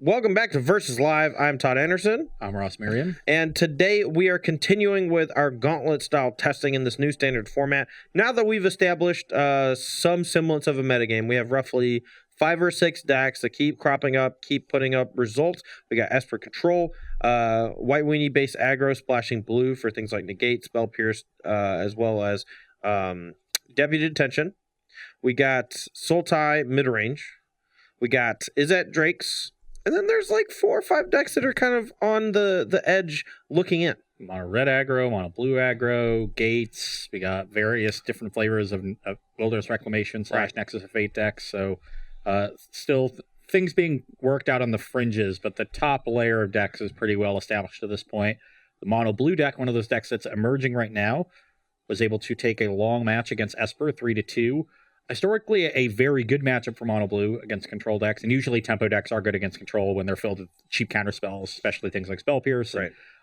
Welcome back to Versus Live. I'm Todd Anderson. I'm Ross Merriam. And today we are continuing with our gauntlet style testing in this new standard format. Now that we've established some semblance of a metagame, we have roughly 5 or 6 decks that keep cropping up, keep putting up results. We got Esper Control, White Weenie based aggro splashing blue for things like Negate, Spell Pierce, as well as Deputy Detention. We got Sultai midrange. We got Izzet Drakes. And then there's like 4 or 5 decks that are kind of on the edge looking in. Mono red aggro, mono blue aggro, gates. We got various different flavors of Wilderness Reclamation / Nexus of Fate decks. So still things being worked out on the fringes, but the top layer of decks is pretty well established at this point. The mono blue deck, one of those decks that's emerging right now, was able to take a long match against Esper 3-2. Historically, a very good matchup for mono blue against control decks, and usually tempo decks are good against control when they're filled with cheap counter spells, especially things like Spell Pierce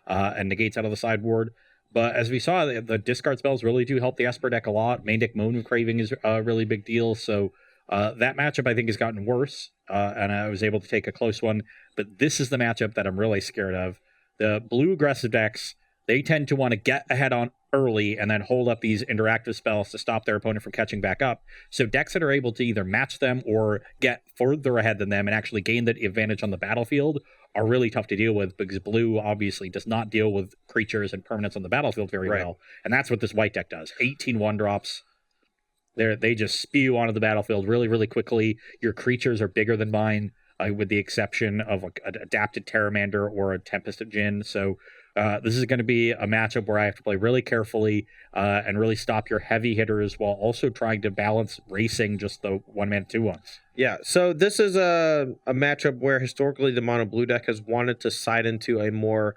and Negates out of the sideboard. But as we saw, the discard spells really do help the Esper deck a lot. Main deck Moon Craving is a really big deal, so that matchup I think has gotten worse, and I was able to take a close one. But this is the matchup that I'm really scared of. The blue aggressive decks, they tend to want to get ahead on early and then hold up these interactive spells to stop their opponent from catching back up. So decks that are able to either match them or get further ahead than them and actually gain the advantage on the battlefield are really tough to deal with, because blue obviously does not deal with creatures and permanents on the battlefield very well. And that's what this white deck does. 18 1-drops. They just spew onto the battlefield really, really quickly. Your creatures are bigger than mine, with the exception of an adapted Terramander or a Tempest of Jinn. So this is going to be a matchup where I have to play really carefully and really stop your heavy hitters while also trying to balance racing just the 1-mana 2/1s. Yeah, so this is a matchup where historically the mono blue deck has wanted to side into a more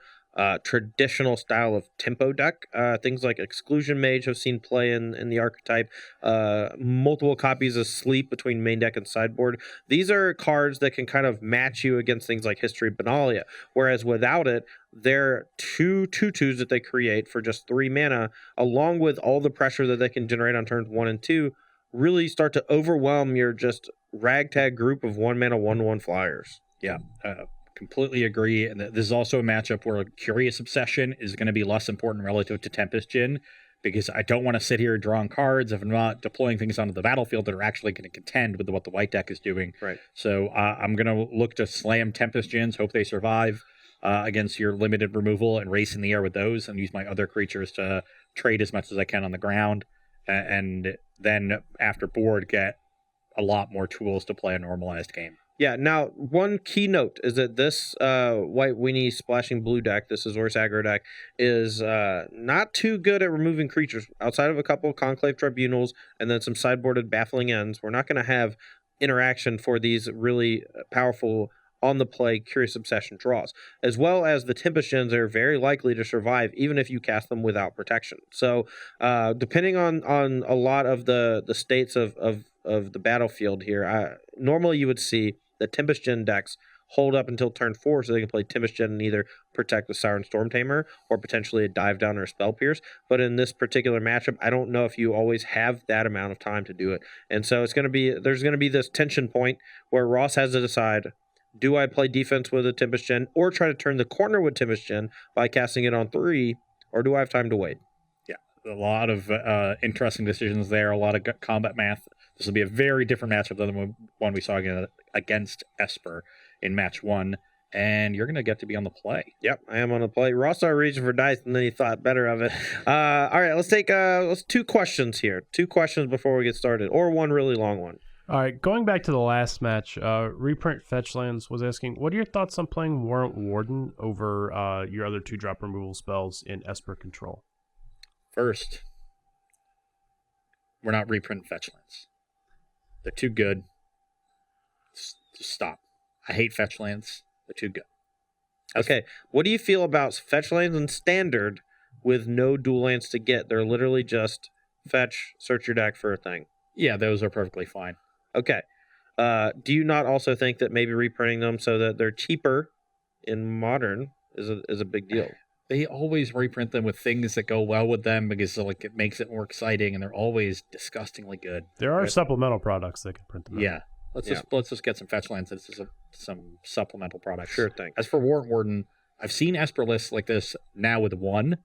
traditional style of tempo deck. Things like Exclusion Mage have seen play in the archetype. Multiple copies of Sleep between main deck and sideboard. These are cards that can kind of match you against things like History Benalia, whereas without it, they're 2 2/2s that they create for just 3 mana, along with all the pressure that they can generate on turns 1 and 2, really start to overwhelm your just ragtag group of 1-mana 1/1 flyers. Yeah, completely agree. And this is also a matchup where Curious Obsession is going to be less important relative to Tempest Jinn, because I don't want to sit here drawing cards if I'm not deploying things onto the battlefield that are actually going to contend with what the white deck is doing. Right. So I'm going to look to slam Tempest Jinns, hope they survive against your limited removal, and race in the air with those, and use my other creatures to trade as much as I can on the ground. And then after board, get a lot more tools to play a normalized game. Yeah, now, one key note is that this White Weenie splashing blue deck, this Azorius Aggro deck, is not too good at removing creatures. Outside of a couple of Conclave Tribunals and then some sideboarded Baffling Ends, we're not going to have interaction for these really powerful on-the-play Curious Obsession draws, as well as the Tempest Jinns are very likely to survive even if you cast them without protection. So depending on a lot of the states of the battlefield here, normally you would see the Tempest Jinn decks hold up until turn 4 so they can play Tempest Jinn and either protect with Siren Stormtamer or potentially a Dive Down or a Spell Pierce. But in this particular matchup, I don't know if you always have that amount of time to do it. And so there's going to be this tension point where Ross has to decide, do I play defense with a Tempest Jinn or try to turn the corner with Tempest Jinn by casting it on 3, or do I have time to wait? Yeah, a lot of interesting decisions there, a lot of combat math. This will be a very different matchup than the one we saw against Esper in match 1, and you're going to get to be on the play. Yep, I am on the play. Ross started reaching for dice, and then he thought better of it. All right, let's take 2 questions here. 2 questions before we get started, or one really long one. All right, going back to the last match, Reprint Fetchlands was asking, what are your thoughts on playing Warrant Warden over your other 2-drop removal spells in Esper Control? First, we're not Reprint Fetchlands. They're too good. Just stop. I hate Fetchlands. They're too good. Okay, what do you feel about Fetchlands in Standard with no dual lands to get? They're literally just fetch, search your deck for a thing. Yeah, those are perfectly fine. Okay. Do you not also think that maybe reprinting them so that they're cheaper in Modern is a big deal? They always reprint them with things that go well with them because like it makes it more exciting, and they're always disgustingly good. There are supplemental products that can print them out. Yeah, Let's just get some fetch lands. This is some supplemental products. Sure thing. As for Warrant Warden, I've seen Esper lists like this now with 1,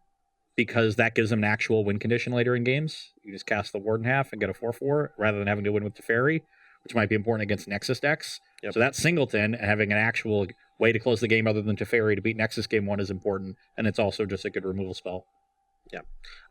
because that gives them an actual win condition later in games. You just cast the Warden half and get a 4/4 rather than having to win with the Fairy, which might be important against Nexus decks. Yep. So that singleton and having an actual way to close the game other than Teferi to beat Nexus game 1 is important, and it's also just a good removal spell.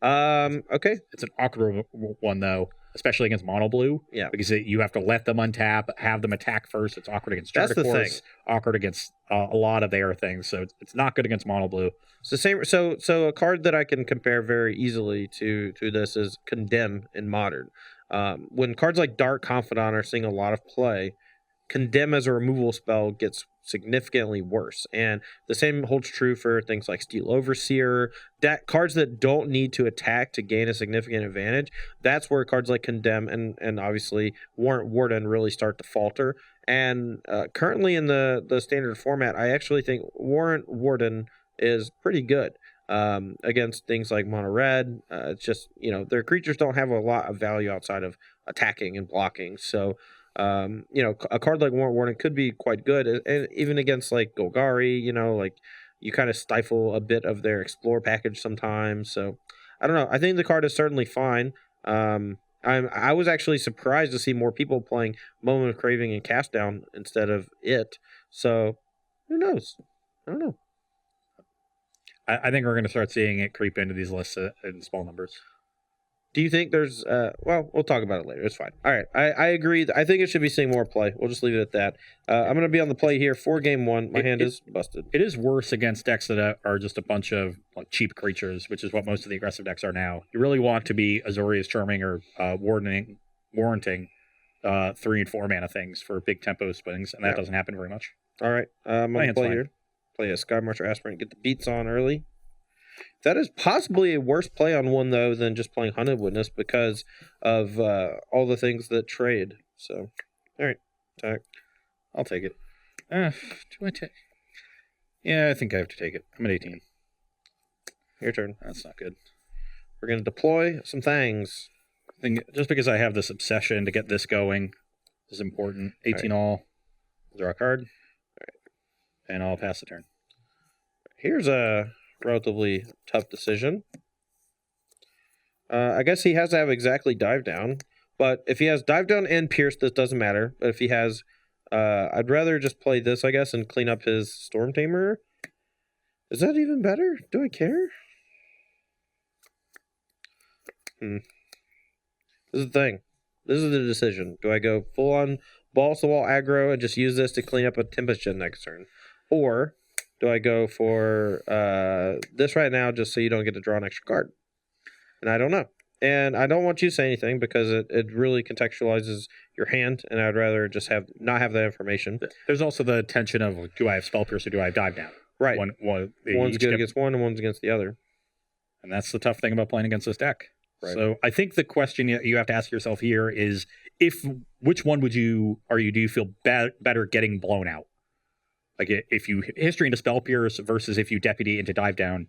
Okay. It's an awkward one, though, especially against mono blue. Yeah. Because you have to let them untap, have them attack first. It's awkward against That's the Jardicorns, thing. awkward against a lot of their things. So it's not good against mono blue. It's the same. So a card that I can compare very easily to this is Condemn in Modern. When cards like Dark Confidant are seeing a lot of play, Condemn as a removal spell gets significantly worse. And the same holds true for things like Steel Overseer, cards that don't need to attack to gain a significant advantage. That's where cards like Condemn and obviously Warrant Warden really start to falter. And currently in the standard format, I actually think Warrant Warden is pretty good against things like Mono Red. It's just, their creatures don't have a lot of value outside of attacking and blocking. So a card like Warrant Warden could be quite good, and even against like Golgari, like you kind of stifle a bit of their Explore package sometimes. So I don't know. I think the card is certainly fine. I was actually surprised to see more people playing Moment of Craving and Cast Down instead of it. So who knows? I don't know. I think we're going to start seeing it creep into these lists in small numbers. Do you think there's we'll talk about it later. It's fine. All right. I agree. I think it should be seeing more play. We'll just leave it at that. I'm going to be on the play here for game 1. My hand is busted. It is worse against decks that are just a bunch of cheap creatures, which is what most of the aggressive decks are now. You really want to be Azorius Charming or warranting 3 and 4 mana things for big tempo swings, and that doesn't happen very much. All right. I'm going to play here. Play a Sky Marcher Aspirant, get the beats on early. That is possibly a worse play on one, though, than just playing Hunted Witness because of all the things that trade. So, all right. Attack. I'll take it. Do I take? Yeah, I think I have to take it. I'm at 18. Your turn. That's not good. We're going to deploy some things. I think just because I have this obsession to get this going is important. 18 all. Draw a card. All right. And I'll pass the turn. Here's a relatively tough decision. I guess he has to have exactly Dive Down, but if he has Dive Down and Pierce, this doesn't matter. But if he has, I'd rather just play this, I guess, and clean up his Storm Tamer. Is that even better? Do I care? This is the thing. This is the decision. Do I go full on balls to wall aggro and just use this to clean up a Tempest Gen next turn, or do I go for this right now just so you don't get to draw an extra card? And I don't know. And I don't want you to say anything because it really contextualizes your hand, and I'd rather just not have that information. There's also the tension of, do I have Spell Pierce or do I have Dive Down? Right. One's good against one and one's against the other. And that's the tough thing about playing against this deck. Right. So I think the question you have to ask yourself here is, which one do you feel better getting blown out? Like if you history into Spell Pierce versus if you deputy into Dive Down,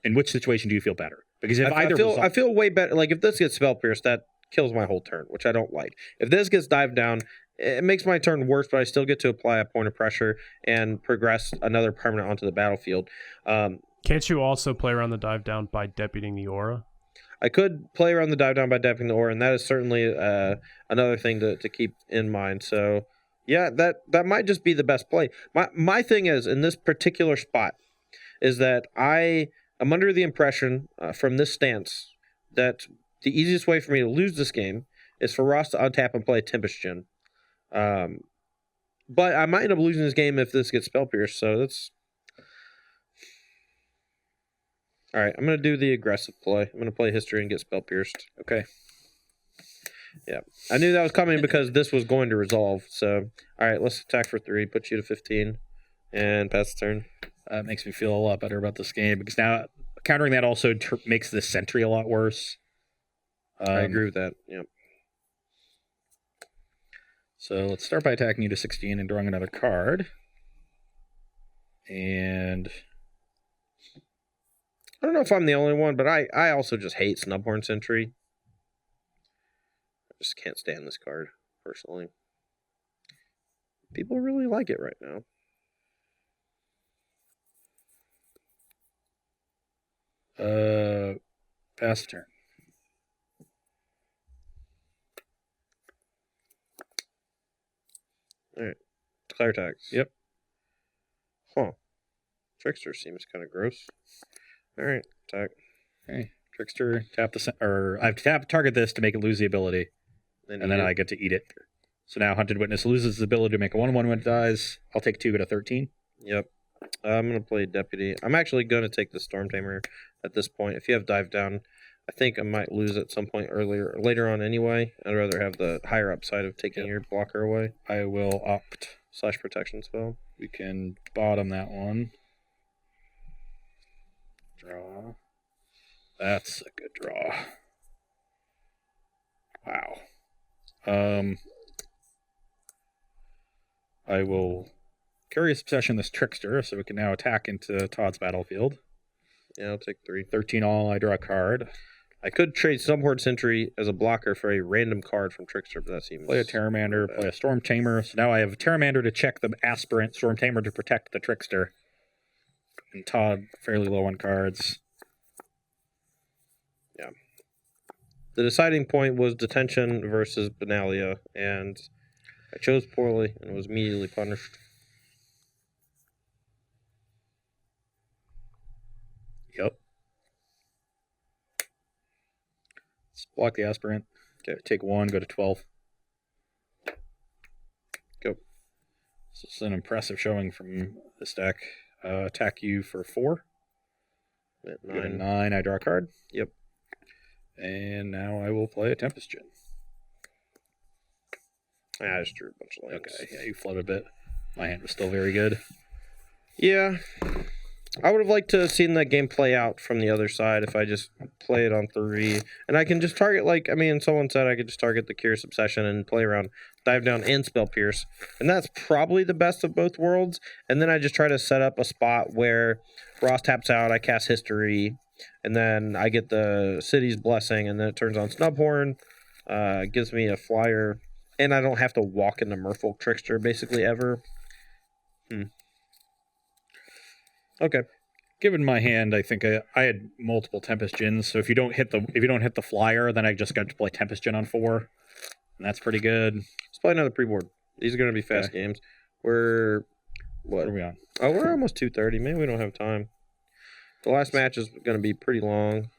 in which situation do you feel better? Because if I feel way better. Like if this gets Spell Pierce, that kills my whole turn, which I don't like. If this gets Dive Down, it makes my turn worse, but I still get to apply a point of pressure and progress another permanent onto the battlefield. Can't you also play around the Dive Down by deputying the aura? I could play around the Dive Down by deputying the aura, and that is certainly another thing to keep in mind. So. Yeah, that might just be the best play. My thing is, in this particular spot, is that I am under the impression from this stance that the easiest way for me to lose this game is for Ross to untap and play Tempest Gen. But I might end up losing this game if this gets Spell Pierce, so that's... Alright, I'm going to do the aggressive play. I'm going to play History and get Spell Pierced. Okay. Yeah, I knew that was coming because this was going to resolve. So, all right, let's attack for 3, put you to 15, and pass the turn. That makes me feel a lot better about this game because now countering that also makes the Sentry a lot worse. I agree with that. Yeah. So let's start by attacking you to 16 and drawing another card. And I don't know if I'm the only one, but I also just hate Snubhorn Sentry. Just can't stand this card personally. People really like it right now. Pass turn. All right. Declare attacks. Yep. Huh. Trickster seems kind of gross. All right. Attack. Okay. Trickster, tap or I have to target this to make it lose the ability, and then I get to eat it. So now Hunted Witness loses the ability to make a 1/1 when it dies. I'll take 2 at a 13. Yep. I'm going to play Deputy. I'm actually going to take the Storm Tamer at this point. If you have Dive Down, I think I might lose at some point later on anyway. I'd rather have the higher upside of taking your blocker away. I will opt. / protection spell. We can bottom that one. Draw. That's a good draw. Wow. I will Curious Obsession this Trickster, so we can now attack into Todd's battlefield. Yeah, I'll take 3. 13 all, I draw a card. I could trade Snubhorde Sentry as a blocker for a random card from Trickster, but that seems... Play a Terramander, play a Storm Tamer. So now I have a Terramander to check the Aspirant, Storm Tamer to protect the Trickster. And Todd, fairly low on cards. Yeah. The deciding point was Detention versus Benalia, and I chose poorly and was immediately punished. Yep. Let's block the Aspirant. Okay, take 1, go to 12. Go. So this is an impressive showing from this deck. Attack you for 4. At 9. 9. 9, I draw a card. Yep. And now I will play a Tempest Gin. I just drew a bunch of lands. Okay, yeah, you float a bit. My hand was still very good. Yeah. I would have liked to have seen that game play out from the other side if I just play it on 3. And I can just target, someone said I could just target the Curious Obsession and play around Dive Down and Spell Pierce. And that's probably the best of both worlds. And then I just try to set up a spot where Ross taps out, I cast History, and then I get the City's Blessing, and then it turns on Snubhorn, gives me a flyer, and I don't have to walk into Merfolk Trickster basically ever. Okay. Given my hand, I think I had multiple Tempest Gins, so if you don't hit the flyer, then I just got to play Tempest Gin on 4, and that's pretty good. Let's play another pre-board. These are going to be fast games. What are we on? Oh, we're almost 2:30. Maybe we don't have time. The last match is going to be pretty long.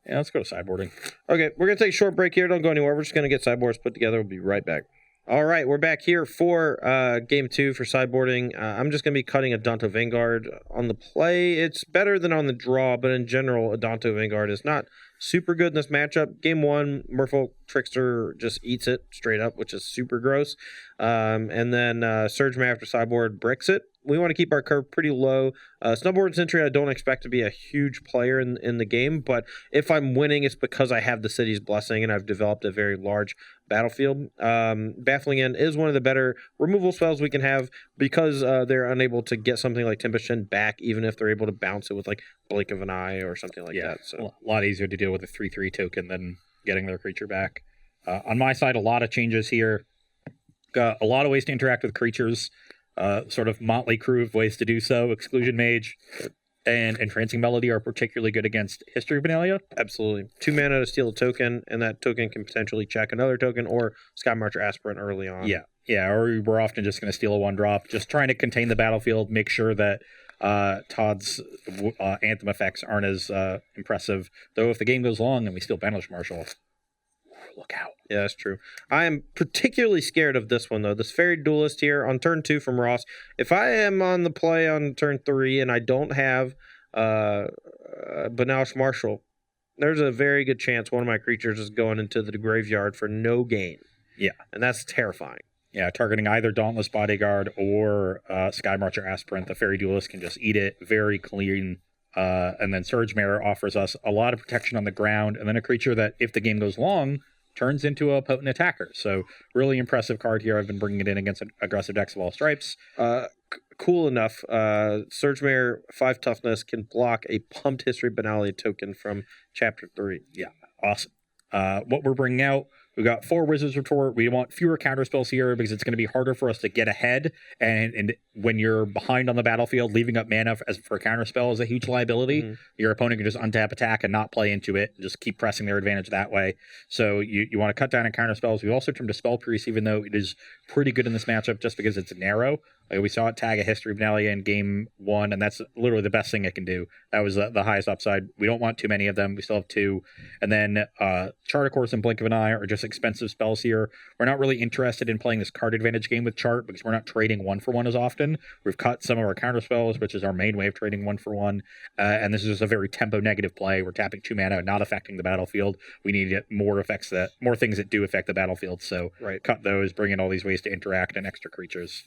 Yeah, let's go to sideboarding. Okay, we're going to take a short break here. Don't go anywhere. We're just going to get sideboards put together. We'll be right back. All right, we're back here for Game 2 for sideboarding. I'm just going to be cutting Adanto Vanguard on the play. It's better than on the draw, but in general, Adanto Vanguard is not super good in this matchup. Game 1, Merfolk Trickster just eats it straight up, which is super gross. And then Surge Man after sideboard bricks it. We want to keep our curve pretty low. Snubhorde Sentry, I don't expect to be a huge player in the game, but if I'm winning, it's because I have the City's Blessing and I've developed a very large battlefield. Baffling End is one of the better removal spells we can have because they're unable to get something like Tempest Gin back, even if they're able to bounce it with like Blink of an Eye or something like that. So a lot easier to deal with a 3/3 token than getting their creature back. On my side, a lot of changes here. Got a lot of ways to interact with creatures. Sort of motley crew of ways to do so. Exclusion Mage and Entrancing Melody are particularly good against History Benalia. Absolutely. 2 mana to steal a token, and that token can potentially check another token or Sky Marcher Aspirant early on. Yeah, or we're often just going to steal a 1-drop. Just trying to contain the battlefield, make sure that Todd's Anthem effects aren't as impressive. Though if the game goes long and we steal Banish Marshal, look out. Yeah, that's true. I am particularly scared of this one, though. This Fairy Duelist here on turn 2 from Ross. If I am on the play on turn 3 and I don't have Banish Marshal, there's a very good chance one of my creatures is going into the graveyard for no gain. Yeah. And that's terrifying. Yeah, targeting either Dauntless Bodyguard or Sky Marcher Aspirant, the Fairy Duelist can just eat it. Very clean. And then Surge Mare offers us a lot of protection on the ground, and then a creature that, if the game goes long, turns into a potent attacker. So really impressive card here. I've been bringing it in against aggressive decks of all stripes. Cool enough. Surge Mare 5 toughness can block a Pumped History Benalia token from Chapter 3. Yeah, awesome. What we're bringing out, We've got 4 Wizard's Retort. We want fewer counter spells here because it's going to be harder for us to get ahead. And when you're behind on the battlefield, leaving up mana for a counter spell is a huge liability. Mm-hmm. Your opponent can just untap attack and not play into it, and just keep pressing their advantage that way. So you want to cut down on counter spells. We also turned to Spell Pierce, even though it is pretty good in this matchup just because it's narrow. Like we saw it tag a History of Nalia in game 1, and that's literally the best thing it can do. That was the highest upside. We don't want too many of them. We still have 2. And then Chart, of course, and Blink of an Eye are just expensive spells here. We're not really interested in playing this card advantage game with Chart because we're not trading 1-for-1 as often. We've cut some of our counter spells, which is our main way of trading 1-for-1. And this is just a very tempo negative play. We're tapping 2 mana, not affecting the battlefield. We need more things that do affect the battlefield. So cut those, bring in all these ways to interact and extra creatures.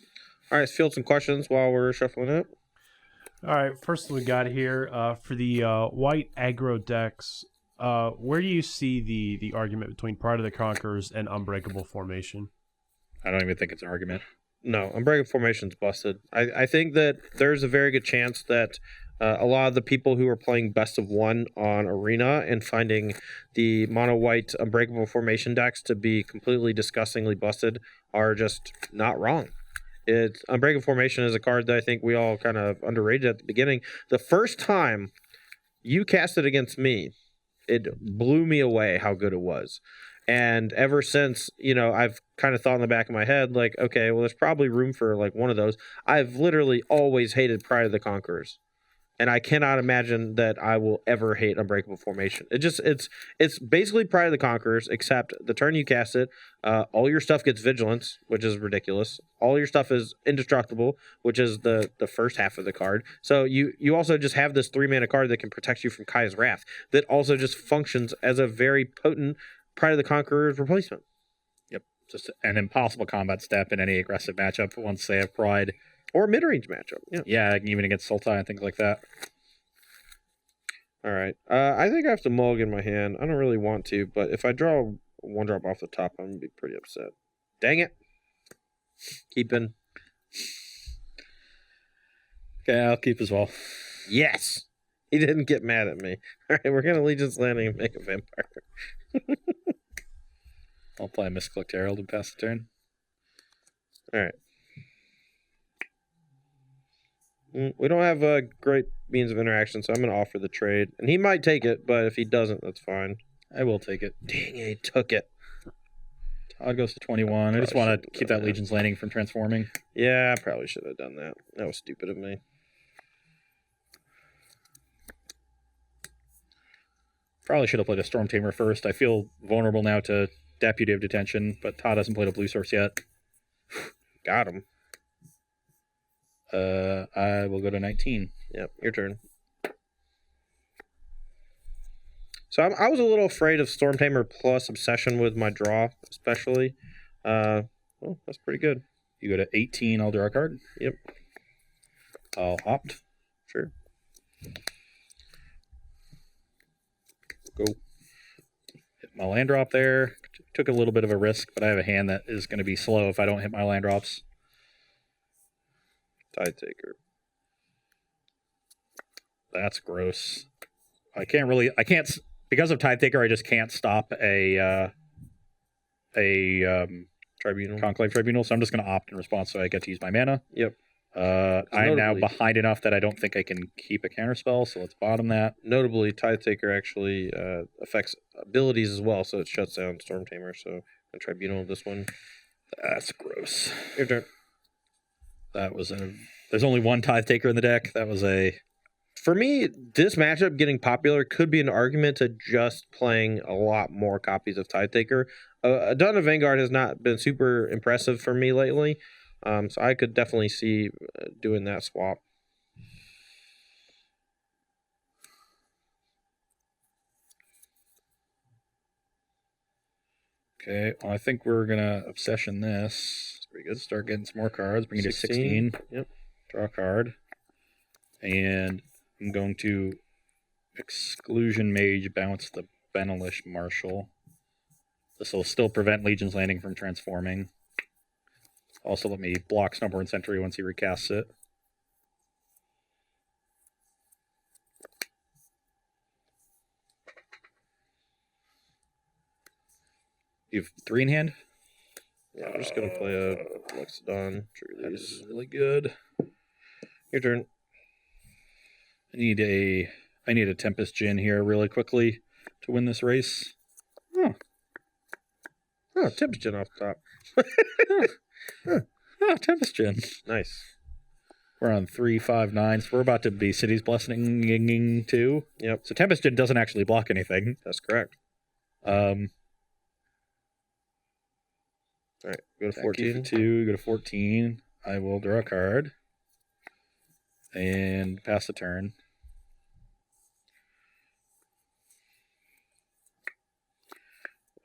All right, let's field some questions while we're shuffling it. All right, first we got here for the white aggro decks. Where do you see the argument between Pride of the Conquerors and Unbreakable Formation? I don't even think it's an argument. No, Unbreakable Formation's busted. I think that there's a very good chance that a lot of the people who are playing best of 1 on Arena and finding the mono white Unbreakable Formation decks to be completely disgustingly busted are just not wrong. Unbreakable Formation is a card that I think we all kind of underrated at the beginning. The first time you cast it against me, it blew me away how good it was. And ever since, I've kind of thought in the back of my head, like, okay, well, there's probably room for like one of those. I've literally always hated Pride of the Conquerors. And I cannot imagine that I will ever hate Unbreakable Formation. It's basically Pride of the Conquerors, except the turn you cast it, all your stuff gets Vigilance, which is ridiculous. All your stuff is Indestructible, which is the first half of the card. So you also just have this 3-mana card that can protect you from Kaya's Wrath that also just functions as a very potent Pride of the Conqueror's replacement. Yep, just an impossible combat step in any aggressive matchup once they have Pride. Or a mid-range matchup. Yeah, even against Sultai and things like that. All right. I think I have to mulligan my hand. I don't really want to, but if I draw 1-drop off the top, I'm going to be pretty upset. Dang it. Keeping. Okay, I'll keep as well. Yes. He didn't get mad at me. All right, we're going to Legion's Landing and make a vampire. I'll play a Misclicked Herald and pass the turn. All right. We don't have a great means of interaction, so I'm going to offer the trade. And he might take it, but if he doesn't, that's fine. I will take it. Dang it, he took it. Todd goes to 21. I just want to keep that Legion's Landing from transforming. Yeah, I probably should have done that. That was stupid of me. Probably should have played a Storm Tamer first. I feel vulnerable now to Deputy of Detention, but Todd hasn't played a blue source yet. Got him. I will go to 19. Yep, your turn. So I was a little afraid of Storm Tamer plus Obsession with my draw, especially. Well, that's pretty good. You go to 18, I'll draw a card. Yep. I'll opt. Sure. Go. Hit my land drop there. Took a little bit of a risk, but I have a hand that is going to be slow if I don't hit my land drops. Tide Taker. That's gross. Because of Tide Taker, I just can't stop a Tribunal. Conclave Tribunal, so I'm just going to opt in response so I get to use my mana. Yep. I'm now behind enough that I don't think I can keep a counterspell, so let's bottom that. Notably, Tide Taker actually affects abilities as well, so it shuts down Storm Tamer, so a Tribunal this one. That's gross. Your turn. That was there's only one Tithe Taker in the deck. That was For me, this matchup getting popular could be an argument to just playing a lot more copies of Tide Taker. A Dawn of Vanguard has not been super impressive for me lately, so I could definitely see doing that swap. Okay, well, I think we're going to Obsession this. Pretty good. Start getting some more cards. Bring it to 16. Yep. Draw a card. And I'm going to Exclusion Mage, bounce the Benelish Marshal. This will still prevent Legion's Landing from transforming. Also let me block Snowborn Sentry once he recasts it. You have 3 in hand? Yeah, I'm just gonna play a Lexodon. That is really good. Your turn. I need a Tempest Gin here really quickly to win this race. Oh, Tempest Gin off the top. Oh, Tempest Gin. Nice. We're on 3, 5, 9. So we're about to be City's Blessing 2. Yep, So Tempest Gin doesn't actually block anything. that's correct. All right, go to 14. 2, go to 14. I will draw a card and pass the turn.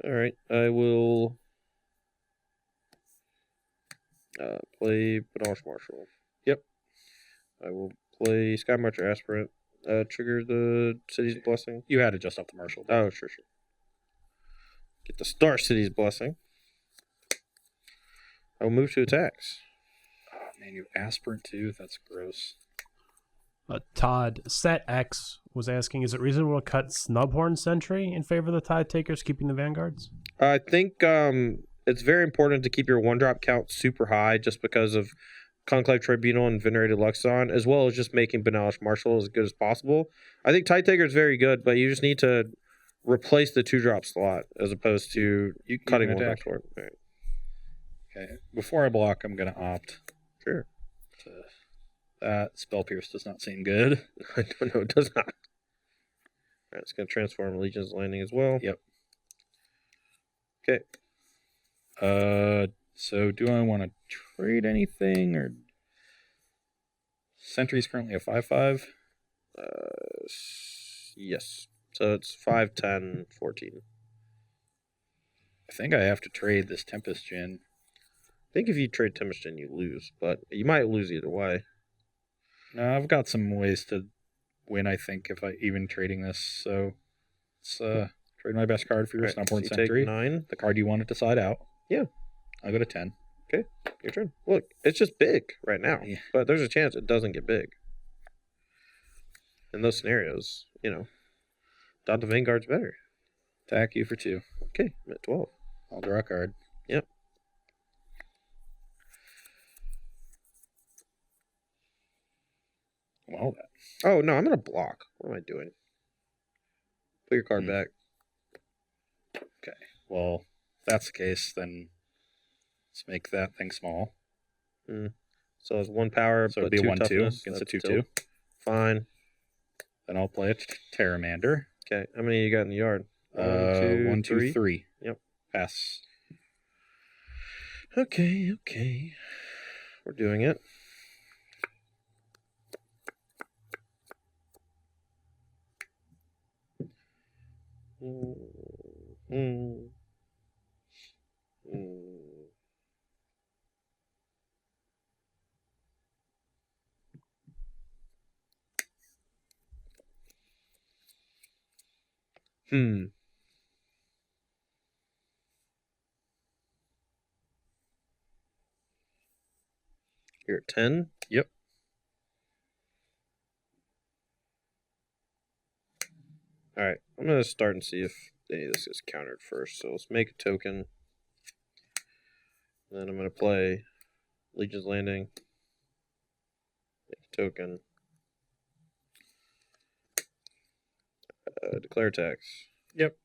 All right, I will play Banage Marshal. Yep. I will play Sky Marcher Aspirant. Trigger the City's Blessing. You had to just up the Marshal. Oh, sure. Get the Star City's Blessing. I will move to attacks. Oh, man, you have Aspirant too? That's gross. Todd, Set X was asking, is it reasonable to cut Snubhorn Sentry in favor of the Tide Takers, keeping the Vanguards? I think it's very important to keep your 1-drop count super high just because of Conclave Tribunal and Venerated Luxon, as well as just making Banalish Marshal as good as possible. I think Tide Taker is very good, but you just need to replace the 2-drop slot as opposed to cutting 1-drop slot. Right. Okay, before I block, I'm going to opt. Sure. That Spell Pierce does not seem good. I don't know, it does not. All right, it's going to transform Legion's Landing as well. Yep. Okay. So do I want to trade anything, or Sentry's currently a 5/5? Yes. So it's 5, 10, 14. I think I have to trade this Tempest Gin. I think if you trade Tempest Gin, you lose, but you might lose either way. No, I've got some ways to win, I think, if I even trading this. So let's trade my best card for your Snubhorn Sentry. Take 9. The card you want it to side out. Yeah. I'll go to 10. Okay, your turn. Look, it's just big right now, Yeah. but there's a chance it doesn't get big. In those scenarios, Dot the Vanguard's better. Attack you for 2. Okay, I'm at 12. I'll draw a card. Yep. Well, that. Oh, no, I'm going to block. What am I doing? Put your card back. Okay. Well, if that's the case, then let's make that thing small. So it's 1 power, So but it'd be 2 1/2 toughness. against a That's 2/2. still Fine. Then I'll play a Terramander. Okay, how many you got in the yard? 1, 2, 3. Yep. Pass. Okay. We're doing it. You're at 10? Yep. Alright, I'm going to start and see if any of this is countered first. So let's make a token. Then I'm going to play Legion's Landing. Make a token. Declare attacks. Yep.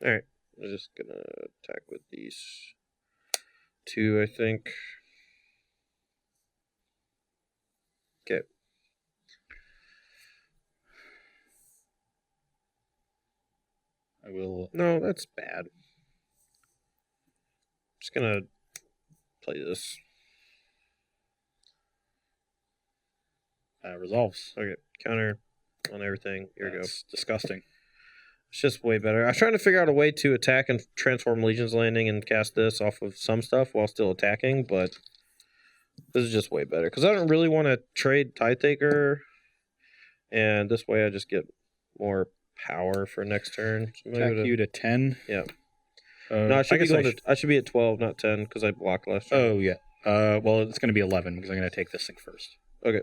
Alright, I'm just going to attack with these 2, I think. Okay. I will. No, that's bad. Just gonna play this. Resolves. Okay, counter on everything. Here we go. Disgusting. It's just way better. I was trying to figure out a way to attack and transform Legion's Landing and cast this off of some stuff while still attacking, but this is just way better. Because I don't really want to trade Tide Taker, and this way I just get more power for next turn. So Attack you to 10? Yeah. No, I should be at 12, not 10, because I blocked last turn. Oh, yeah. Well, it's going to be 11, because I'm going to take this thing first. Okay.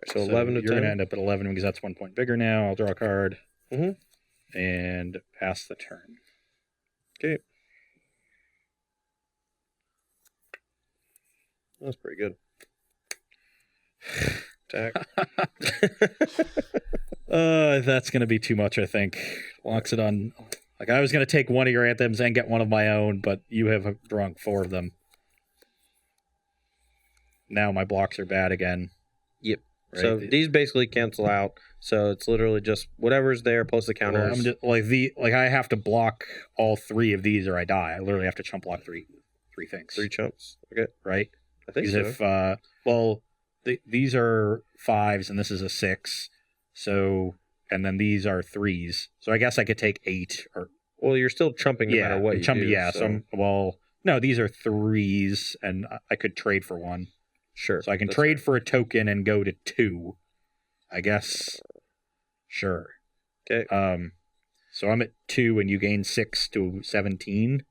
So 11 to you're going 10. to end up at 11 because that's 1 point bigger now. I'll draw a card Mm-hmm. and pass the turn. Okay. That's pretty good. Attack. That's going to be too much, I think. Locks it on. Like, I was going to take one of your anthems and get one of my own, but you have drawn 4 of them. Now my blocks are bad again. Yep. Right? So these basically cancel out. So it's literally just whatever's there plus the counters. Well, I'm just, I have to block all 3 of these or I die. I literally have to chump block three things. 3 chumps. Okay. Right? I think Because so. these are 5s and this is a 6. So, and then these are 3s. So I guess I could take 8 or. Well, you're still chumping no matter what you do. Yeah. So no, these are 3s and I could trade for 1. Sure. So I can trade for a token and go to 2. I guess. Sure. Okay. So I'm at 2 and you gain 6 to 17.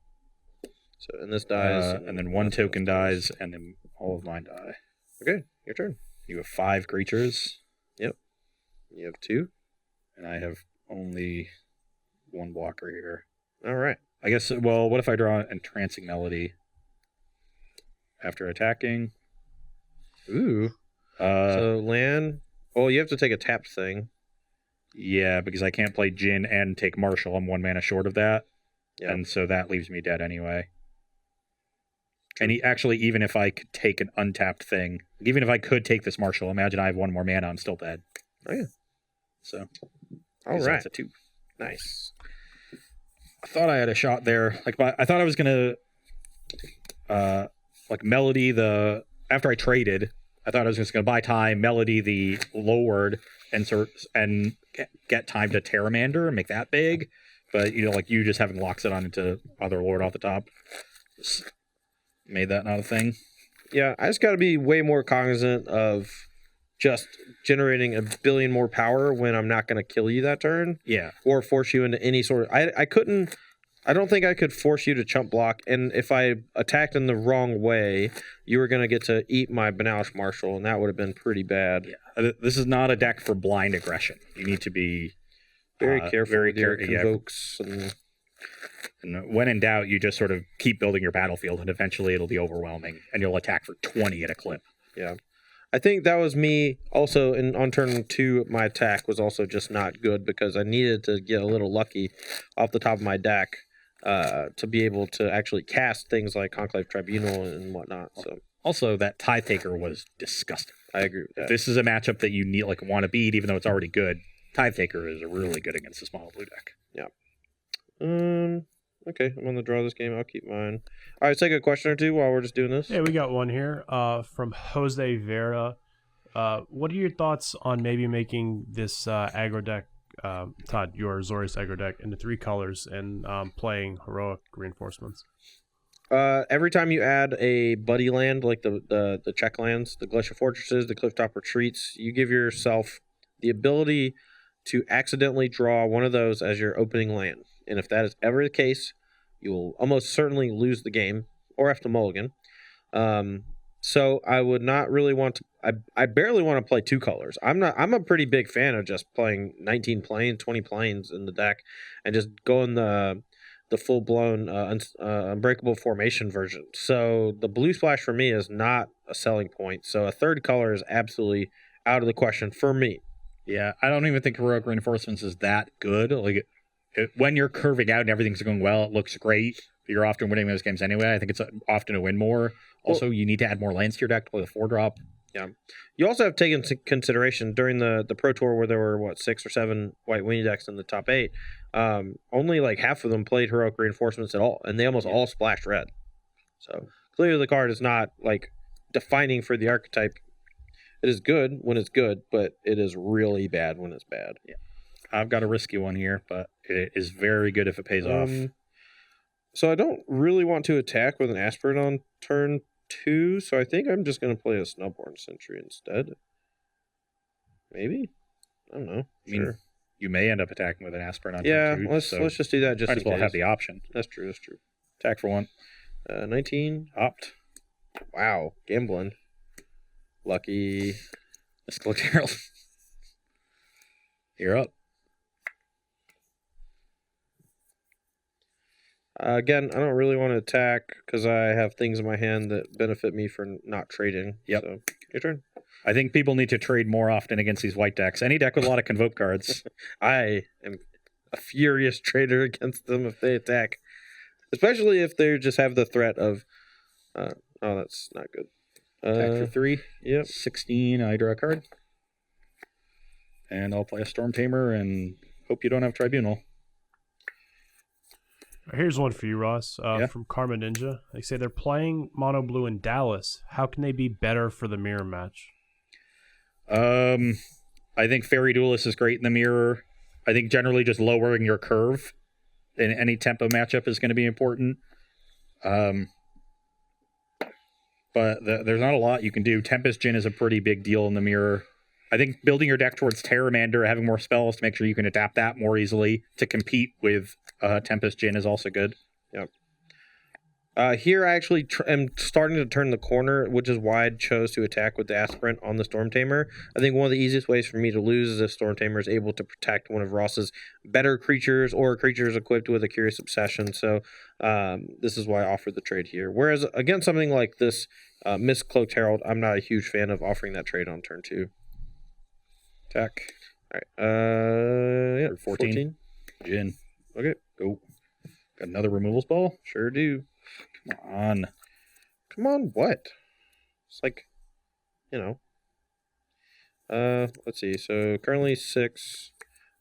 So and this dies. And then 1 token dies and then all of mine die. Okay, your turn. You have 5 creatures. Yep. You have 2. And I have only 1 blocker here. All right. I guess, what if I draw Entrancing Melody after attacking? Ooh. So land. Oh, you have to take a tapped thing. Yeah, because I can't play Jin and take Marshall. I'm 1 mana short of that. Yep. And so that leaves me dead anyway. And even if I could take an untapped thing, even if I could take this Marshall, imagine I have 1 more mana, I'm still dead. Oh, yeah. So. All right. That's a 2. Nice. I thought I had a shot there. I thought I was going to, Melody after I traded, I thought I was just going to buy time, Melody the lowered, and get time to Terramander and make that big. But, you just having locks it on into Other Lord off the top. Just made that not a thing. Yeah, I just got to be way more cognizant of just generating a billion more power when I'm not going to kill you that turn. Yeah. Or force you into any sort of... I don't think I could force you to chump block, and if I attacked in the wrong way, you were going to get to eat my Banalish Marshal, and that would have been pretty bad. Yeah. This is not a deck for blind aggression. You need to be very careful with your yeah. convokes. And when in doubt, you just sort of keep building your battlefield, and eventually it'll be overwhelming, and you'll attack for 20 at a clip. Yeah. I think that was me also on turn 2. My attack was also just not good because I needed to get a little lucky off the top of my deck to be able to actually cast things like Conclave Tribunal and whatnot. So also, that Tithe Taker was disgusting. I agree with that. This is a matchup that you need want to beat, even though it's already good. Tithe Taker is really good against this mono blue deck. Yeah. Okay, I'm going to draw this game. I'll keep mine. All right, let's take a question or two while we're just doing this. Yeah, we got one here from Jose Vera. What are your thoughts on maybe making this aggro deck, Todd, your Azorius Aggro deck, into 3 colors and playing heroic reinforcements? Every time you add a buddy land, like the check lands, the Glacial Fortresses, the Clifftop Retreats, you give yourself the ability to accidentally draw one of those as your opening land. And if that is ever the case, you will almost certainly lose the game or have to mulligan. So I would not really want to. I barely want to play 2 colors. I'm a pretty big fan of just playing 19 planes, 20 planes in the deck, and just going the full blown unbreakable formation version. So the blue splash for me is not a selling point. So a 3rd color is absolutely out of the question for me. Yeah, I don't even think heroic reinforcements is that good. When you're curving out and everything's going well, it looks great. You're often winning those games anyway. I think it's often a win more. Also, you need to add more lands to your deck to play the 4-drop. Yeah. You also have taken into consideration during the Pro Tour where there were, 6 or 7 white weenie decks in the top 8. Only half of them played heroic reinforcements at all, and they almost all splashed red. So clearly the card is not defining for the archetype. It is good when it's good, but it is really bad when it's bad. Yeah. I've got a risky one here, but it is very good if it pays off. So I don't really want to attack with an Aspirant on turn 2, so I think I'm just going to play a Snubborn Sentry instead. Maybe? I don't know. I mean, you may end up attacking with an Aspirant on turn 2. Let's just do that just in case. Might as well have the option. That's true. Attack for 1. 19. Opt. Wow. Gambling. Lucky. Mystical Herald. You're up. Again, I don't really want to attack because I have things in my hand that benefit me for not trading. Yep. So, your turn. I think people need to trade more often against these white decks. Any deck with a lot of Convoke cards. I am a furious trader against them if they attack. Especially if they just have the threat of... oh, that's not good. Attack for 3. Yep. 16, I draw a card. And I'll play a Storm Tamer and hope you don't have Tribunal. Here's one for you, Ross, Yeah. from Karma Ninja. They say they're playing Mono Blue in Dallas. How can they be better for the mirror match? I think Fairy Duelist is great in the mirror. I think generally just lowering your curve in any tempo matchup is going to be important. But there's not a lot you can do. Tempest Djinn is a pretty big deal in the mirror. I think building your deck towards Terramander, having more spells to make sure you can adapt that more easily to compete with Tempest Djinn is also good. Yep. Here I actually am starting to turn the corner, which is why I chose to attack with the Aspirant on the Storm Tamer. I think one of the easiest ways for me to lose is if Storm Tamer is able to protect one of Ross's better creatures or creatures equipped with a Curious Obsession. So this is why I offered the trade here. Whereas against something like this Mist-Cloaked Herald, I'm not a huge fan of offering that trade on turn 2. Attack. All right. Yeah, 14. Djinn. Okay. Go. Got another removal spell? Sure do. Come on. Come on, what? It's like, let's see. So currently 6.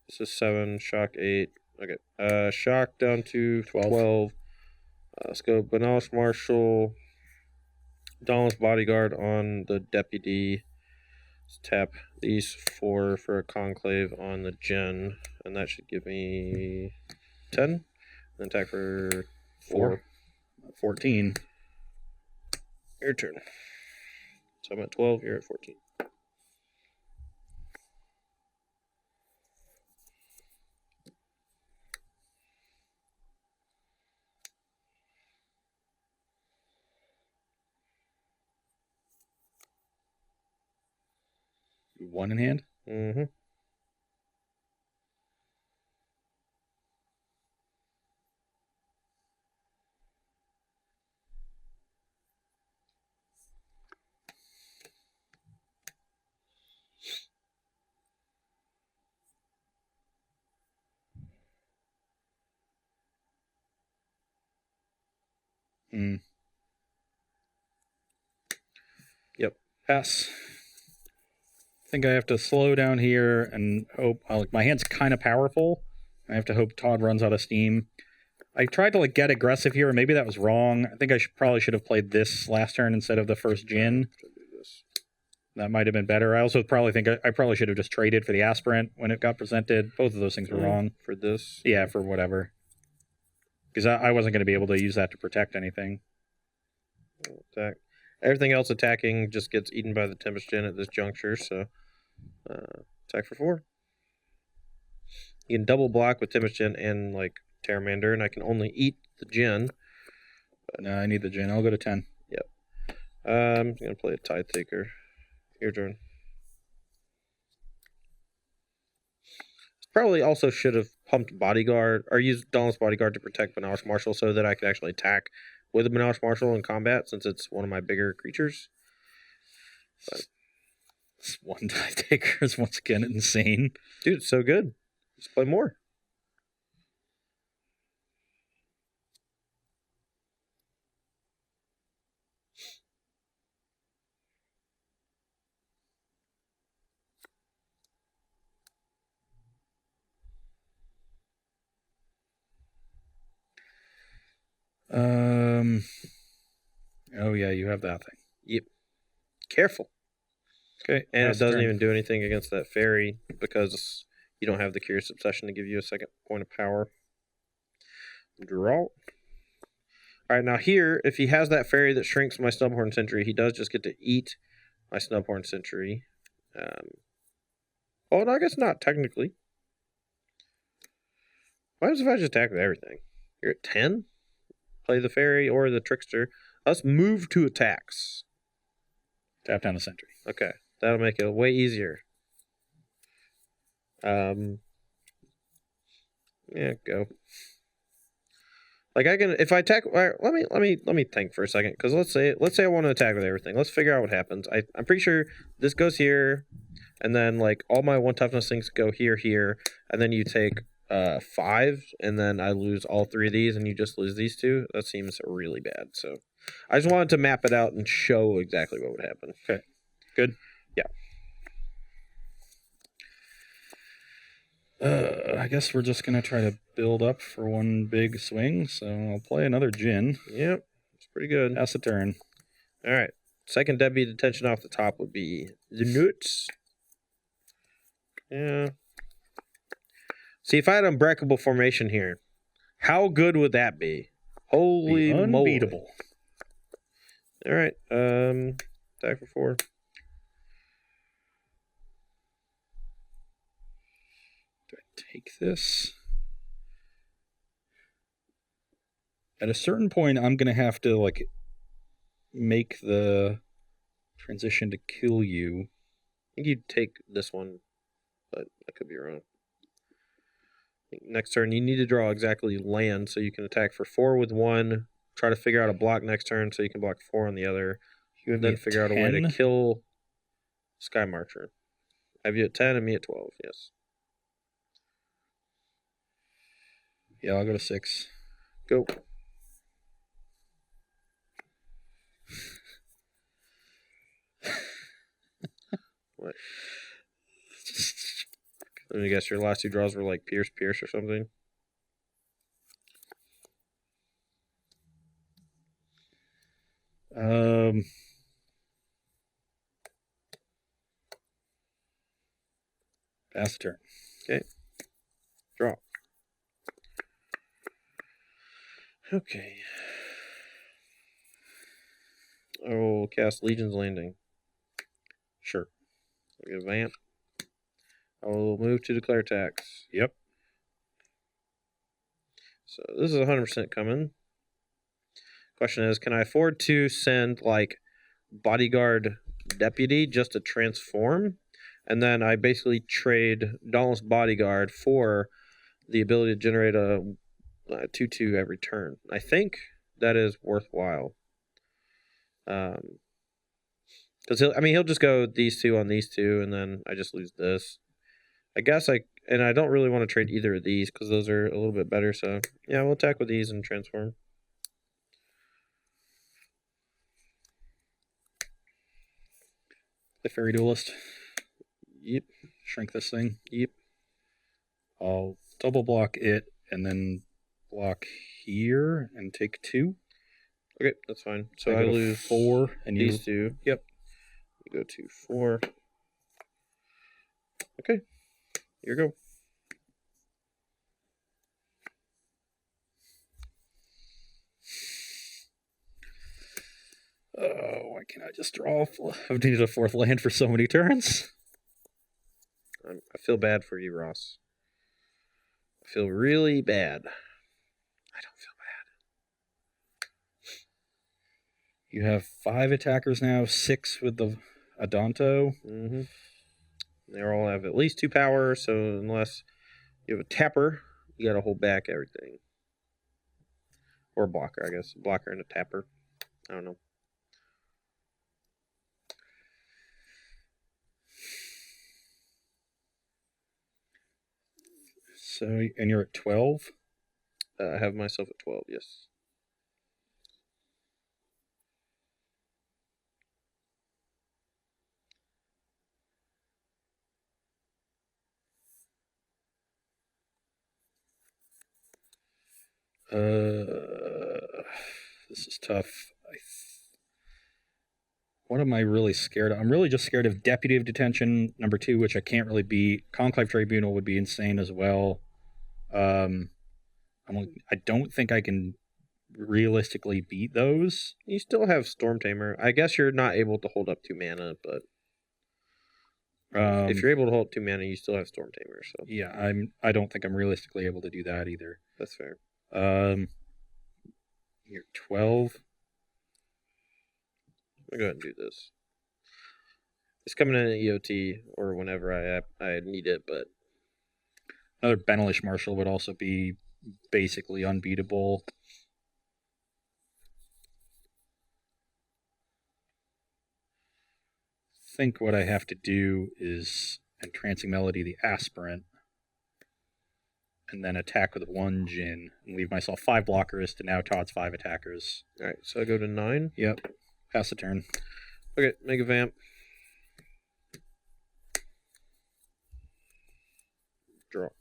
This is 7. Shock 8. Okay. Shock down to 12. Let's go Banash Marshal. Dauntless Bodyguard on the Deputy. Let's tap these 4 for a Conclave on the Djinn. And that should give me 10. And attack for 4. 14. Your turn. So I'm at 12, you're at 14. One in hand? Mm-hmm. Yep. Pass. I think I have to slow down here and hope. My hand's kind of powerful. I have to hope Todd runs out of steam. I tried to get aggressive here, and maybe that was wrong. I think I probably should have played this last turn instead of the first Djinn. That might have been better. I also probably think I probably should have just traded for the Aspirant when it got presented. Both of those things were wrong. For this? Yeah, for whatever. Because I wasn't going to be able to use that to protect anything. Attack. Everything else attacking just gets eaten by the Tempest Djinn at this juncture, so attack for 4. You can double block with Tempest Djinn and Terramander, and I can only eat the Djinn. But no, I need the Djinn. I'll go to 10. Yep. I'm going to play a Tide Taker. Your turn. Probably also should have pumped Bodyguard, or used Dauntless Bodyguard to protect Banash Marshal so that I could actually attack with a Banash Marshal in combat, since it's one of my bigger creatures. But this one die taker is once again insane. Dude, it's so good. Just play more. Oh yeah, you have that thing. Yep. Careful. Okay. And it doesn't turn. even do anything against that fairy because you don't have the Curious Obsession to give you a second point of power. Draw. Alright, now here, if he has that fairy that shrinks my Snubhorn Sentry, he does just get to eat my Snubhorn Sentry. Oh, no, I guess not, technically. What happens if I just attack with everything? You're at 10? Play the fairy or the trickster. Let's move to attacks. Tap down a sentry. Okay. That'll make it way easier. Yeah, go. Like I can, if I attack. All right, let me think for a second, because let's say I want to attack with everything. Let's figure out what happens. I'm pretty sure this goes here, and then like all my 1 toughness things go here, and then you take 5, and then I lose all 3 of these, and you just lose these 2. That seems really bad. So I just wanted to map it out and show exactly what would happen. Okay, good. Yeah. I guess we're just gonna try to build up for one big swing. So I'll play another Djinn. Yep, it's pretty good. Pass a turn. All right. Second Debbie detention off the top would be the nuts. Yeah. See, if I had unbreakable formation here, how good would that be? Holy moly. Unbeatable. All right. Attack for 4. Do I take this? At a certain point, I'm going to have to, like, make the transition to kill you. I think you'd take this one, but I could be wrong. Next turn, you need to draw exactly land so you can attack for 4 with 1. Try to figure out a block next turn so you can block 4 on the other. You have Then me at figure out a way 10? to kill Sky Marcher. I have you at 10 and me at 12, yes. Yeah, I'll go to 6. Go. What? Let me guess, your last 2 draws were like Pierce or something? Pass the turn. Okay. Draw. Okay. I will cast Legion's Landing. Sure. I'll get a vamp. I will move to declare attacks. Yep. So this is 100% coming. Question is, can I afford to send like bodyguard deputy just to transform? And then I basically trade Dauntless Bodyguard for the ability to generate a 2/2 every turn. I think that is worthwhile. Because he'll just go these 2 on these 2, and then I just lose this. I guess I don't really want to trade either of these because those are a little bit better. So yeah, we'll attack with these and transform. The Fairy Duelist. Yep. Shrink this thing. Yep. I'll double block it and then block here and take 2. Okay, that's fine. So I I go to lose 4 and these you 2. Yep. You go to 4. Okay. Here you go. Oh, why can't I just draw? I've needed a 4th land for so many turns. I feel bad for you, Ross. I feel really bad. I don't feel bad. You have 5 attackers now, 6 with the Adonto. Mm-hmm. They all have at least 2 power, so unless you have a tapper, you gotta hold back everything. Or a blocker, I guess. A blocker and a tapper. I don't know. So, and you're at 12? I have myself at 12, yes. This is tough. What am I really scared of? I'm really just scared of Deputy of Detention, number 2, which I can't really beat. Conclave Tribunal would be insane as well. I don't think I can realistically beat those. You still have Storm Tamer. I guess you're not able to hold up 2 mana, but if you're able to hold 2 mana, you still have Storm Tamer. So yeah, I don't think I'm realistically able to do that either. that's fair. You're 12. I'm gonna go ahead and do this. It's coming in at EOT or whenever I need it, but Another Benelish Marshal would also be basically unbeatable. I think what I have to do is Entrancing Melody the Aspirant, and then attack with 1 Djinn, and leave myself 5 blockers to now Todd's 5 attackers. all right. So I go to 9. Yep. Pass the turn. Okay, Mega Vamp. Draw. What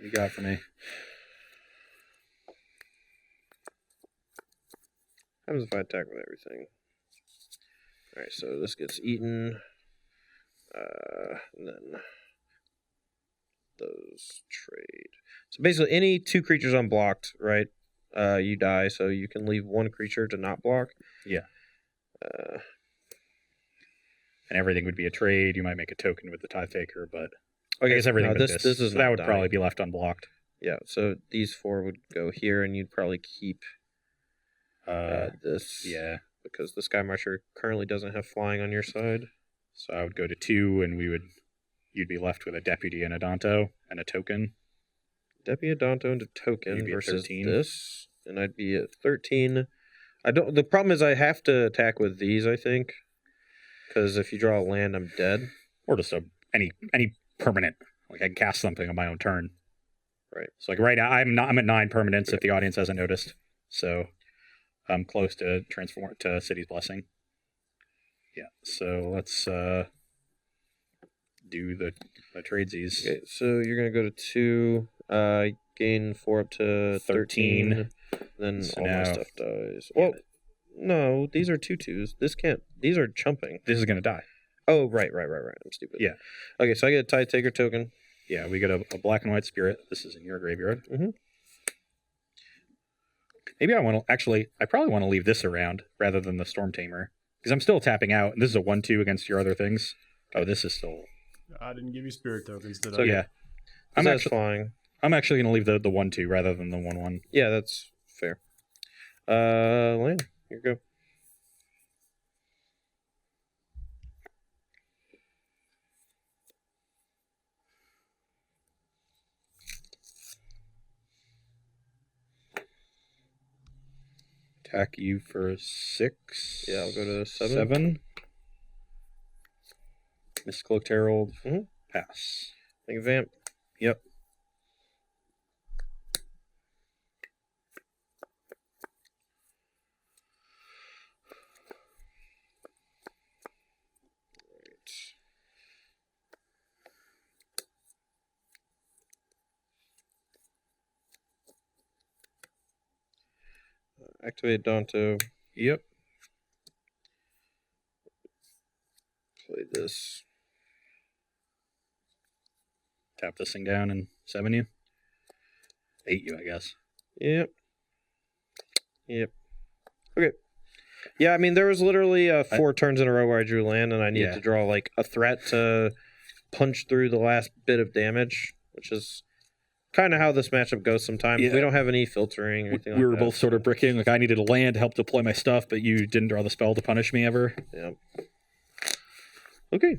do you got for me? How happens if I attack with everything? All right, so this gets eaten. And then those trade. So basically, any 2 creatures unblocked, right? You die, so you can leave 1 creature to not block. Yeah. And everything would be a trade. You might make a token with the Tithe Taker, but I guess everything but this is so that not would dying. probably be left unblocked. Yeah, so these 4 would go here, and you'd probably keep this. Yeah. Because the Sky Marcher currently doesn't have flying on your side. So I would go to 2, and you'd be left with a Deputy and a Danto and a token. Deputy Adonto into token You'd be at versus 13. this, and I'd be at 13. The problem is I have to attack with these, I think, because if you draw a land, I'm dead. Or just any permanent. Like I can cast something on my own turn. Right. So like right now I'm at 9 permanents if the audience hasn't noticed. So I'm close to transform to City's Blessing. Yeah. So let's do the tradesies. Okay, so you're gonna go to 2, gain 4 up to 13. Then So all my now- stuff dies. Well, no, these are 2/2s. This can't. These are chumping. This is gonna die. Oh, right. I'm stupid. Yeah. Okay, so I get a Tithe Taker token. Yeah, we get a black and white spirit. This is in your graveyard. Mhm. Maybe I probably want to leave this around rather than the Storm Tamer. Because I'm still tapping out, and this is a 1/2 against your other things. Oh, this is still... I didn't give you spirit tokens, did So, I? yeah. That's fine. I'm actually going to leave the 1/2 rather than the 1/1. Yeah, that's fair. Land, here you go. Attack you for 6. Yeah, I'll go to 7. 7. Mistcloaked Herald. Mhm. Pass. Make a vamp. Yep. Activate Danto. Yep. Play this. Tap this thing down and 7 you. 8 you, I guess. Yep. Okay. Yeah, I mean, there was literally 4 turns in a row where I drew land, and I needed to draw like a threat to punch through the last bit of damage, which is kind of how this matchup goes sometimes. Yeah. We don't have any filtering or anything like that. We were both sort of bricking. Like I needed a land to help deploy my stuff, but you didn't draw the spell to punish me ever. Yeah. Okay.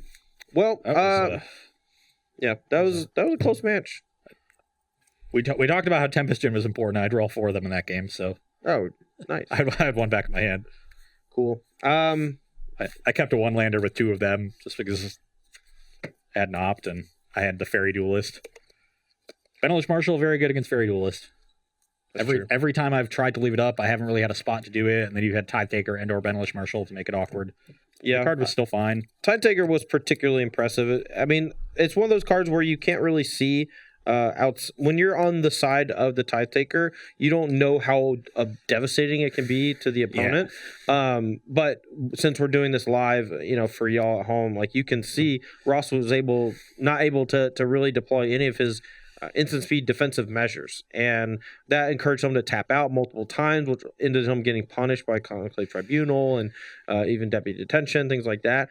Well, yeah, that was a close match. We talked about how Tempest Gym was important. I drew all 4 of them in that game, so Oh, nice. I had 1 back in my hand. Cool. I kept a 1-lander with 2 of them just because I had an opt and I had the Fairy Duelist. Benelish Marshal, very good against Fairy Duelist. Every time I've tried to leave it up, I haven't really had a spot to do it, and then you had Tithe Taker and or Benelish Marshal to make it awkward. Yeah, the card was still fine. Tithe Taker was particularly impressive. I mean, it's one of those cards where you can't really see when you're on the side of the Tithe Taker, you don't know how devastating it can be to the opponent. But since we're doing this live, for y'all at home, like you can see Ross was not able to really deploy any of his instant speed defensive measures, and that encouraged him to tap out multiple times, which ended him getting punished by Conclave Tribunal and even Deputy Detention, things like that.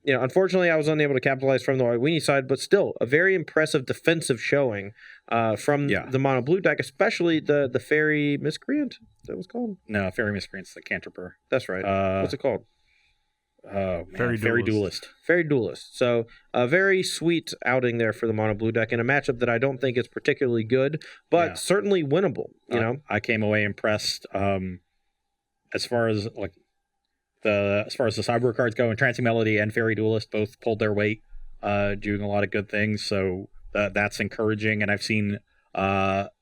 Unfortunately, I was unable to capitalize from the White side, but still a very impressive defensive showing from the mono blue deck, especially the Fairy Miscreant. That was called No, Fairy Miscreant's the Cantripper. That's right. What's it called? Oh, man. Fairy Fairy Duelist. Duelist. Fairy Duelist. So a very sweet outing there for the mono blue deck in a matchup that I don't think is particularly good, but Yeah. certainly winnable. You know, I came away impressed. As far as the Cyber cards go, and Trancing Melody and Fairy Duelist both pulled their weight, doing a lot of good things. So that's encouraging. And I've seen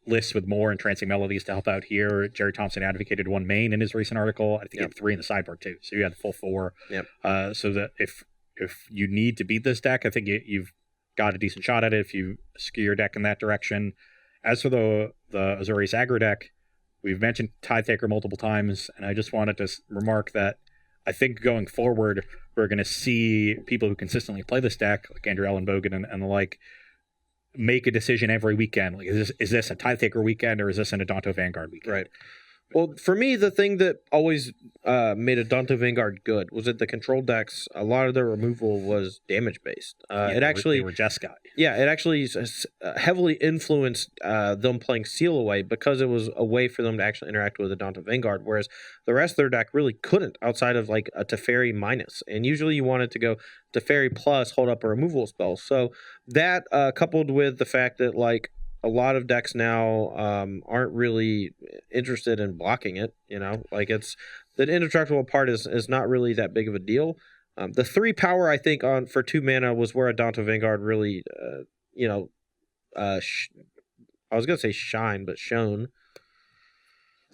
lists with more Entrancing Melodies to help out here. Jerry Thompson advocated one main in his recent article. I think he had 3 in the sideboard too. So you had the full 4. Yep. So that if you need to beat this deck, I think you've got a decent shot at it if you skew your deck in that direction. As for the Azorius Aggro deck, we've mentioned Tidetaker multiple times, and I just wanted to remark that I think going forward, we're going to see people who consistently play this deck, like Andrew Ellenbogen and the like, make a decision every weekend. Like, is this a Tidetaker weekend or is this an Adonto Vanguard weekend? Right. Well, for me, the thing that always made Adonto Vanguard good was that the control decks, a lot of their removal was damage based. They were Jeskai. Yeah, it actually heavily influenced them playing Seal Away because it was a way for them to actually interact with Adonto Vanguard, whereas the rest of their deck really couldn't outside of like a Teferi minus. And usually you wanted to go Teferi plus, hold up a removal spell. So that coupled with the fact that like a lot of decks now aren't really interested in blocking it, you know, like it's the indestructible part is not really that big of a deal. The 3 power, I think, for 2 mana was where Adonto Vanguard really, I was going to say shine, but shone.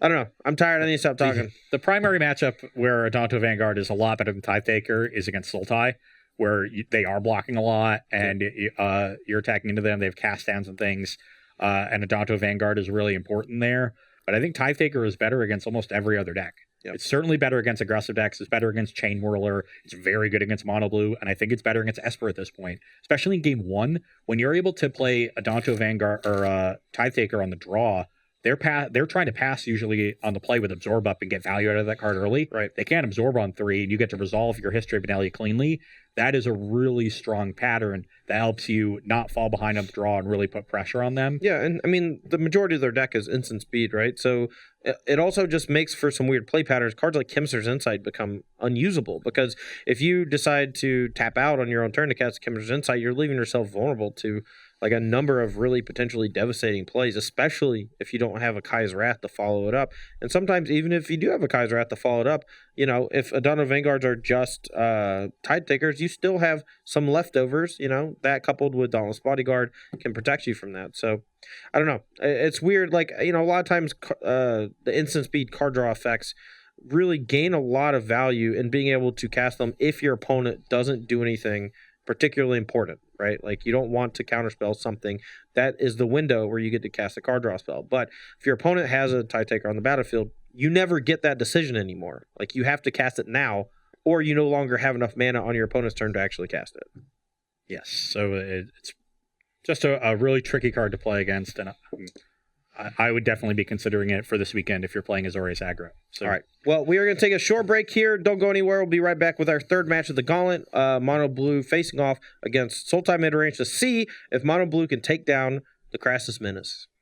I don't know. I'm tired. I need to stop talking. The primary matchup where Adonto Vanguard is a lot better than Tidetaker is against Sultai, where they are blocking a lot and you're attacking into them. They have cast downs and things. And Adonto Vanguard is really important there. But I think Tidetaker is better against almost every other deck. Yep. It's certainly better against aggressive decks. It's better against Chain Whirler. It's very good against Mono Blue. And I think it's better against Esper at this point, especially in game 1. When you're able to play Adonto Vanguard or Tidetaker on the draw, they're trying to pass usually on the play with Absorb up and get value out of that card early. Right. They can't absorb on 3, and you get to resolve your History of Benalia cleanly. That is a really strong pattern that helps you not fall behind on the draw and really put pressure on them. Yeah, and I mean, the majority of their deck is instant speed, right? So it also just makes for some weird play patterns. Cards like Chemist's Insight become unusable because if you decide to tap out on your own turn to cast Chemist's Insight, you're leaving yourself vulnerable to like a number of really potentially devastating plays, especially if you don't have a Kai's Wrath to follow it up. And sometimes even if you do have a Kai's Wrath to follow it up, you know, if Adonto Vanguards are just Tidetakers, you still have some leftovers, you know, that coupled with Dauntless Bodyguard can protect you from that. So I don't know. It's weird. Like, you know, a lot of times the instant speed card draw effects really gain a lot of value in being able to cast them if your opponent doesn't do anything particularly important, right? Like you don't want to counterspell something. That is the window where you get to cast a card draw spell. But if your opponent has a Tidetaker on the battlefield, you never get that decision anymore. Like you have to cast it now, or you no longer have enough mana on your opponent's turn to actually cast it. Yes, so it's just a really tricky card to play against, and I would definitely be considering it for this weekend if you're playing Azorius Aggro. So. All right. Well, we are going to take a short break here. Don't go anywhere. We'll be right back with our third match of the Gauntlet. Mono Blue facing off against Sultai Midrange to see if Mono Blue can take down the Crassus Menace.